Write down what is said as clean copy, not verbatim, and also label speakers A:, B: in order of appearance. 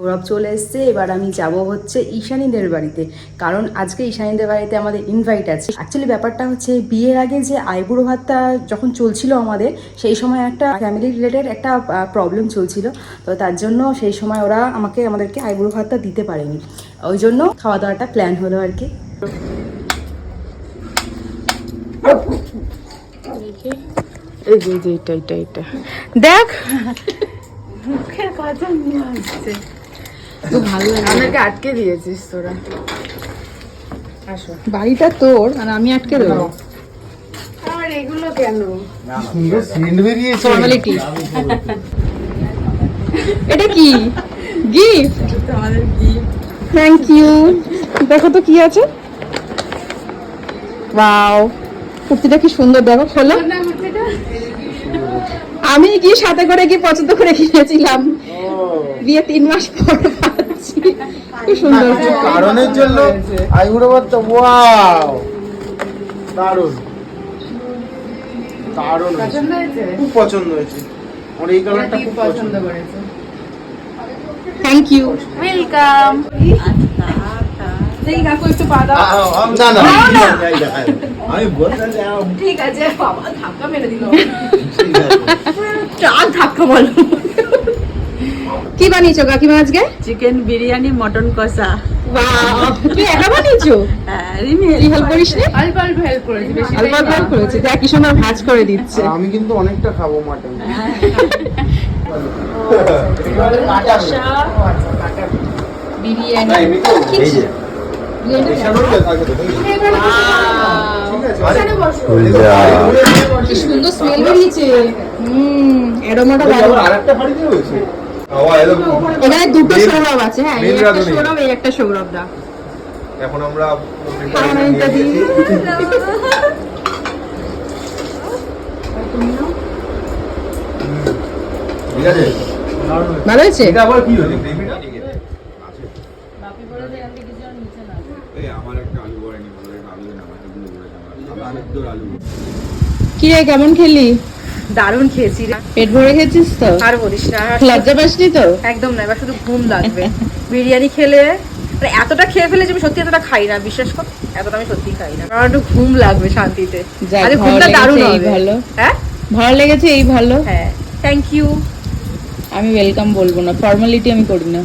A: সৌরভ চলে এসছে। এবার আমি যাব হচ্ছে ঈশানীদের বাড়িতে, কারণ আজকে ঈশানীদের বাড়িতে আমাদের ইনভাইট আছে। অ্যাকচুয়ালি ব্যাপারটা হচ্ছে বিয়ের আগে যে আইবুড়ো ভাতটা যখন চলছিল আমাদের, সেই সময় একটা ফ্যামিলি রিলেটেড একটা প্রবলেম চলছিল। তো তার জন্য সেই সময় ওরা আমাদেরকে আইবুড়ো ভাতটা দিতে পারেনি, ওই জন্য খাওয়া দাওয়াটা প্ল্যান হলো আর কি। এই যে এটা দেখ মুখের কথা নিয়ে আসছে, তো ভালো লাগে। আমাকে আটকে দিয়েছিস তোরা। আসো, বাড়িটা তোর আর আমি আটকে দেবো। আর এগুলো কেন? সুন্দর সেন্ট বেরিয়েছে। ফর্মালিটি। এটা কি গিফট? আমাদের গিফট। Thank you. দেখো তো কি আছে। ওয়াও, কুর্তিটা কি সুন্দর, দেখো খোলো। আমি কি সাথে করে কি পছন্দ করে কিনেছিলাম, বিয়ে 3 মাস পর পাচ্ছি। কি সুন্দর
B: কারণের জন্য আইবুড়ো ভাতটা। ওয়াও, দারুণ দারুণ, খুব পছন্দ হয়েছে। আমার এই কালারটা খুব পছন্দ করেছে।
A: Thank you, welcome. এই কাকু একটু পা দাও।
B: না না, আমি বলতে যাও।
A: ঠিক আছে বাবা, ধাক্কা মেরে দিল। চাল ধাক্কা বলো। কি বানিয়েছো কাকিমা আজকে?
C: চিকেন বিরিয়ানি, মটন কষা।
A: বাহ, তুই একা বানিয়েছো?
C: হ্যাঁ,
A: হেল্প করিস নি?
C: অল্প অল্প হেল্প করেছি, বেশি
A: অল্প অল্প হেল্প করেছে। দেখ কি সুন্দর ভাজ করে দিচ্ছে।
B: আমি কিন্তু অনেকটা খাবো মাটন।
A: বিরিয়ানি কি সুন্দর স্মেল বেরিয়েছে। অ্যারোমাটা দারুণ। এখানে দুটো সৌরভ আছে। হ্যাঁ, এই একটা সৌরভ, এই একটা সৌরভ দা।
B: এখন আমরা ঠিক আছে,
A: ভালো হয়েছে।
B: এটা আবার কি হলো গ্রেভিটা?
A: কি রে, কেমন খেলি?
C: দারুণ খেয়েছি রে।
A: পেট ভরে খেয়েছিস তো?
C: আর বলিস না,
A: লজ্জা পাসনি তো?
C: একদম না, এবার শুধু ঘুম লাগবে। বিরিয়ানি খেলে মানে এতটা খেয়ে ফেলেছি, আমি সত্যি এতটা খাই না, বিশ্বাস কর, এতটা আমি সত্যি খাই না, কারণ একটু ঘুম লাগবে শান্তিতে। আরে ঘুমটা দারুণ হবে।
A: ভালো,
C: হ্যাঁ
A: ভালো লেগেছে, এই ভালো।
C: হ্যাঁ, থ্যাংক ইউ।
A: আমি ওয়েলকাম বলবো না, ফর্মালিটি আমি করি না।